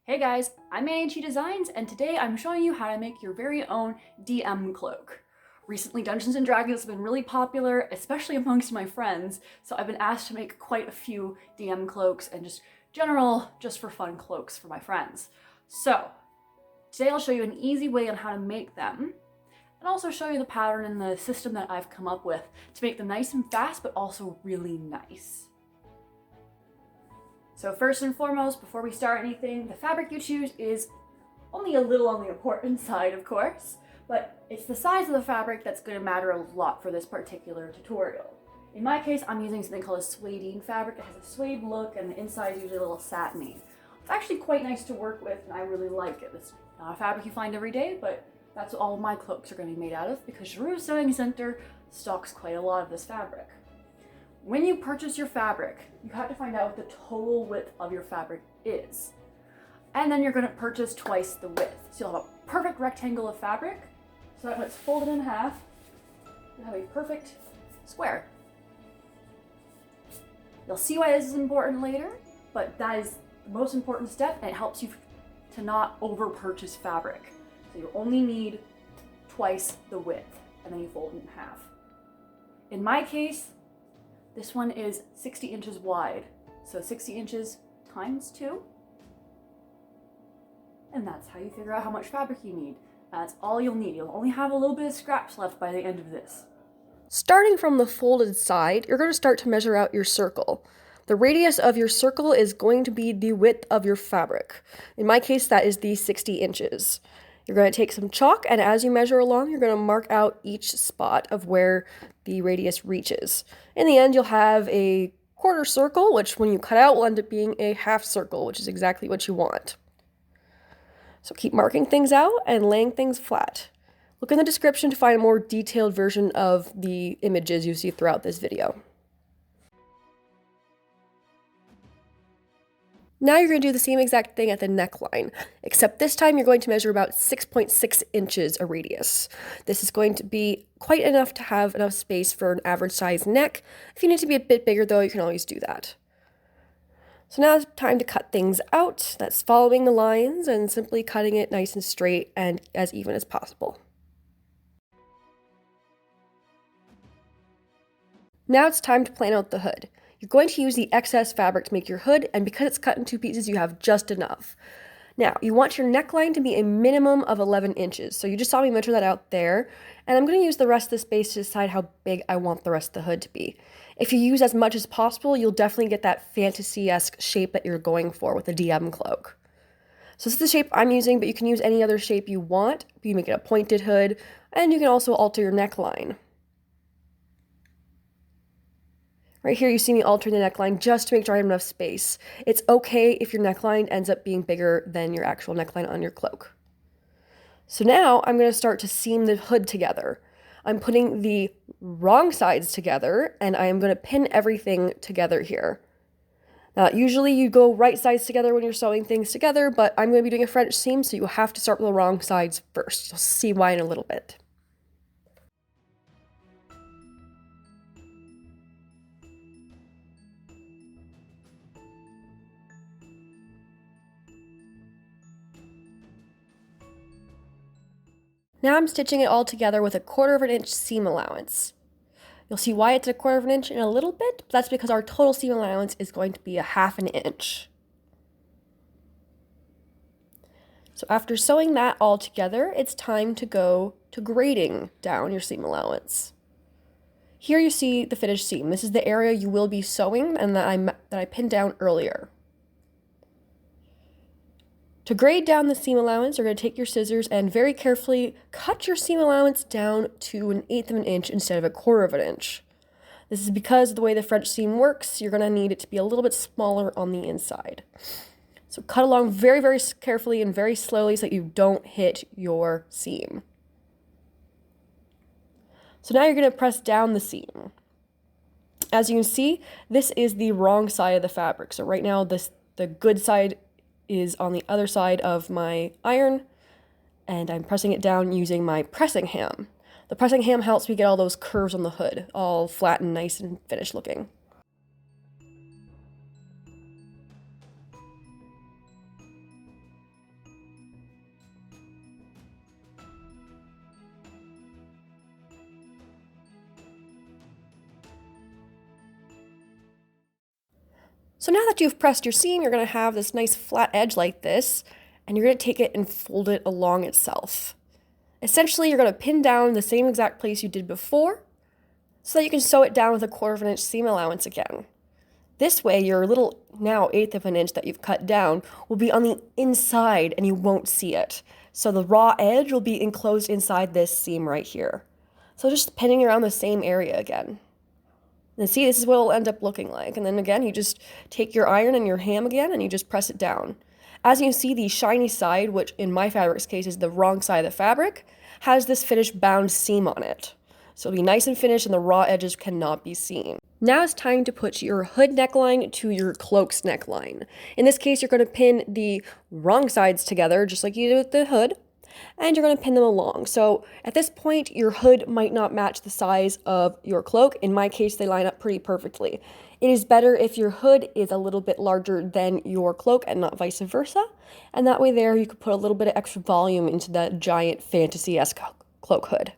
Hey guys, I'm A&G Designs, and today I'm showing you how to make your very own DM cloak. Recently, Dungeons & Dragons has been really popular, especially amongst my friends, so I've been asked to make quite a few DM cloaks and just general, just for fun cloaks for my friends. So, today I'll show you an easy way on how to make them, and also show you the pattern and the system that I've come up with to make them nice and fast, but also really nice. So first and foremost, before we start anything, the fabric you choose is only a little on the important side, of course, but it's the size of the fabric that's going to matter a lot for this particular tutorial. In my case, I'm using something called a suedine fabric. It has a suede look and the inside is usually a little satiny. It's actually quite nice to work with and I really like it. It's not a fabric you find every day, but that's what all of my cloaks are going to be made out of because Giroux Sewing Center stocks quite a lot of this fabric. When you purchase your fabric, you have to find out what the total width of your fabric is. And then you're going to purchase twice the width. So you'll have a perfect rectangle of fabric, so that when it's folded in half, you have a perfect square. You'll see why this is important later, but that is the most important step, and it helps you to not over-purchase fabric. So you only need twice the width, and then you fold it in half. In my case, this one is 60 inches wide, so 60 inches times 2. And that's how you figure out how much fabric you need. That's all you'll need. You'll only have a little bit of scraps left by the end of this. Starting from the folded side, you're going to start to measure out your circle. The radius of your circle is going to be the width of your fabric. In my case, that is the 60 inches. You're going to take some chalk, and as you measure along, you're going to mark out each spot of where the radius reaches. In the end, you'll have a quarter circle, which when you cut out will end up being a half circle, which is exactly what you want. So keep marking things out and laying things flat. Look in the description to find a more detailed version of the images you see throughout this video. Now you're going to do the same exact thing at the neckline, except this time you're going to measure about 6.6 inches a radius. This is going to be quite enough to have enough space for an average size neck. If you need to be a bit bigger though, you can always do that. So now it's time to cut things out. That's following the lines and simply cutting it nice and straight and as even as possible. Now it's time to plan out the hood. You're going to use the excess fabric to make your hood, and because it's cut in 2 pieces, you have just enough. Now, you want your neckline to be a minimum of 11 inches, so you just saw me measure that out there, and I'm going to use the rest of the space to decide how big I want the rest of the hood to be. If you use as much as possible, you'll definitely get that fantasy-esque shape that you're going for with the DM cloak. So this is the shape I'm using, but you can use any other shape you want. You can make it a pointed hood, and you can also alter your neckline. Right here, you see me altering the neckline just to make sure I have enough space. It's okay if your neckline ends up being bigger than your actual neckline on your cloak. So now I'm going to start to seam the hood together. I'm putting the wrong sides together, and I am going to pin everything together here. Now, usually you go right sides together when you're sewing things together, but I'm going to be doing a French seam, so you will have to start with the wrong sides first. You'll see why in a little bit. Now I'm stitching it all together with a 1/4 inch seam allowance. You'll see why it's a 1/4 inch in a little bit, but that's because our total seam allowance is going to be a 1/2 inch. So after sewing that all together, it's time to go to grading down your seam allowance. Here you see the finished seam. This is the area you will be sewing and that I pinned down earlier. To grade down the seam allowance, you're going to take your scissors and very carefully cut your seam allowance down to 1/8 of an inch instead of a 1/4 of an inch. This is because of the way the French seam works, you're going to need it to be a little bit smaller on the inside. So cut along very, very carefully and very slowly so that you don't hit your seam. So now you're going to press down the seam. As you can see, this is the wrong side of the fabric. So right now the good side is on the other side of my iron, and I'm pressing it down using my pressing ham. The pressing ham helps me get all those curves on the hood, all flat and nice and finished looking. So now that you've pressed your seam, you're going to have this nice flat edge like this, and you're going to take it and fold it along itself. Essentially, you're going to pin down the same exact place you did before, so that you can sew it down with a 1/4 inch seam allowance again. This way, your little now 1/8 of an inch that you've cut down will be on the inside and you won't see it. So the raw edge will be enclosed inside this seam right here. So just pinning around the same area again. And see, this is what it'll end up looking like. And then again, you just take your iron and your ham again and you just press it down. As you can see, the shiny side, which in my fabric's case is the wrong side of the fabric, has this finished bound seam on it. So it'll be nice and finished and the raw edges cannot be seen. Now it's time to put your hood neckline to your cloak's neckline. In this case, you're going to pin the wrong sides together, just like you did with the hood, and you're going to pin them along. So at this point, your hood might not match the size of your cloak. In my case, they line up pretty perfectly. It is better if your hood is a little bit larger than your cloak and not vice versa. And that way there, you could put a little bit of extra volume into that giant fantasy-esque cloak hood.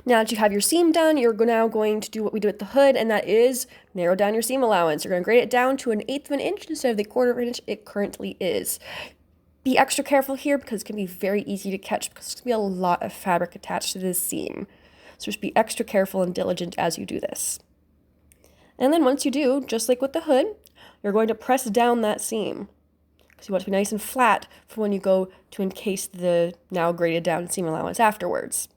Now that you have your seam done, you're now going to do what we did with the hood, and that is narrow down your seam allowance. You're going to grade it down to an 1/8 of an inch instead of the 1/4 inch it currently is. Be extra careful here because it can be very easy to catch because there's going to be a lot of fabric attached to this seam. So just be extra careful and diligent as you do this. And then once you do, just like with the hood, you're going to press down that seam because you want it to be nice and flat for when you go to encase the now graded down seam allowance afterwards.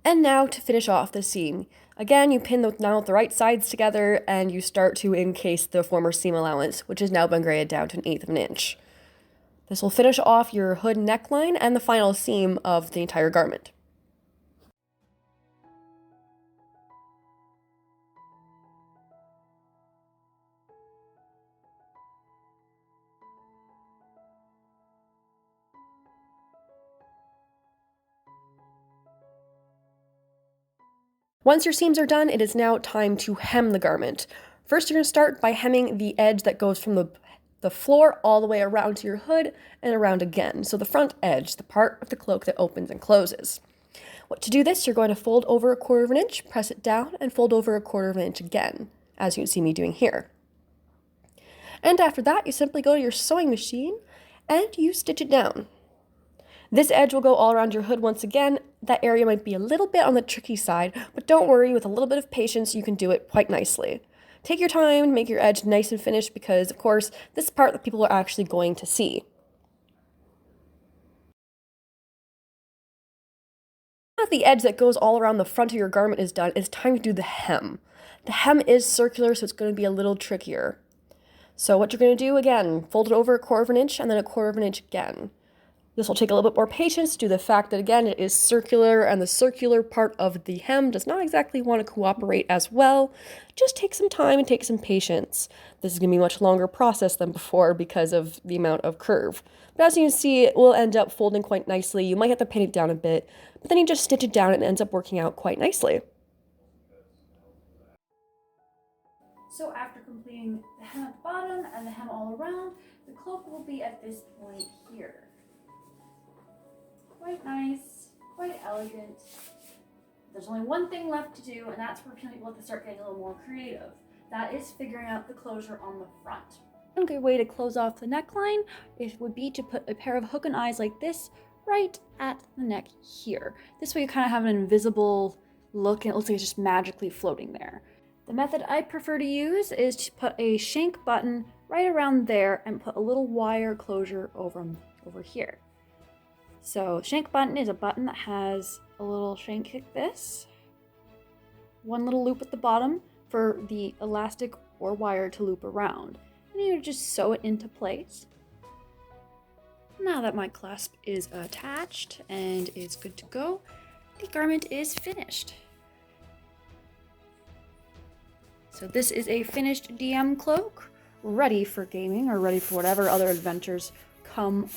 And now to finish off the seam. Again, you pin now the right sides together and you start to encase the former seam allowance, which has now been graded down to an 1/8 of an inch. This will finish off your hood neckline and the final seam of the entire garment. Once your seams are done, it is now time to hem the garment. First, you're going to start by hemming the edge that goes from the floor all the way around to your hood and around again. So the front edge, the part of the cloak that opens and closes. To do this, you're going to fold over a 1/4 of an inch, press it down, and fold over a 1/4 of an inch again, as you can see me doing here. And after that, you simply go to your sewing machine and you stitch it down. This edge will go all around your hood once again. That area might be a little bit on the tricky side, but don't worry, with a little bit of patience, you can do it quite nicely. Take your time and make your edge nice and finished because, of course, this is part that people are actually going to see. Now that the edge that goes all around the front of your garment is done, it's time to do the hem. The hem is circular, so it's going to be a little trickier. So what you're going to do, again, fold it over a 1/4 of an inch and then a 1/4 of an inch again. This will take a little bit more patience due to the fact that, again, it is circular, and the circular part of the hem does not exactly want to cooperate as well. Just take some time and take some patience. This is going to be a much longer process than before because of the amount of curve. But as you can see, it will end up folding quite nicely. You might have to pin it down a bit, but then you just stitch it down and it ends up working out quite nicely. So after completing the hem at the bottom and the hem all around, the cloak will be at this point here. Quite nice, quite elegant. There's only one thing left to do, and that's where people have to start getting a little more creative. That is figuring out the closure on the front. One good way to close off the neckline would be to put a pair of hook and eyes like this right at the neck here. This way you kind of have an invisible look and it looks like it's just magically floating there. The method I prefer to use is to put a shank button right around there and put a little wire closure over here. So shank button is a button that has a little shank like this, one little loop at the bottom for the elastic or wire to loop around. And you just sew it into place. Now that my clasp is attached and is good to go, the garment is finished. So this is a finished DM cloak, ready for gaming or ready for whatever other adventures come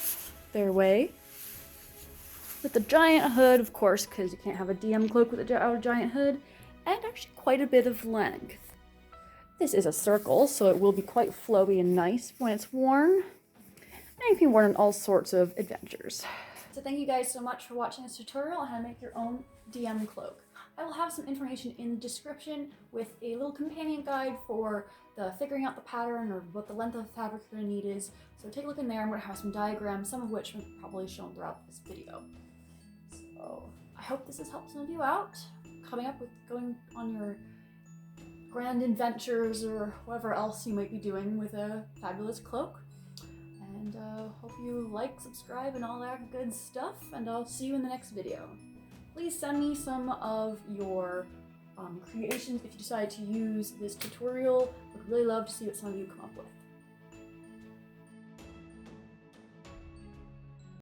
their way. With the giant hood, of course, because you can't have a DM cloak without a giant hood, and actually quite a bit of length. This is a circle, so it will be quite flowy and nice when it's worn. And it can be worn in all sorts of adventures. So thank you guys so much for watching this tutorial on how to make your own DM cloak. I will have some information in the description with a little companion guide for the figuring out the pattern or what the length of the fabric you're going to need is. So take a look in there. I'm going to have some diagrams, some of which are probably shown throughout this video. So I hope this has helped some of you out, coming up with going on your grand adventures or whatever else you might be doing with a fabulous cloak. And hope you like, subscribe, and all that good stuff, and I'll see you in the next video. Please send me some of your creations if you decide to use this tutorial. Would really love to see what some of you come up with.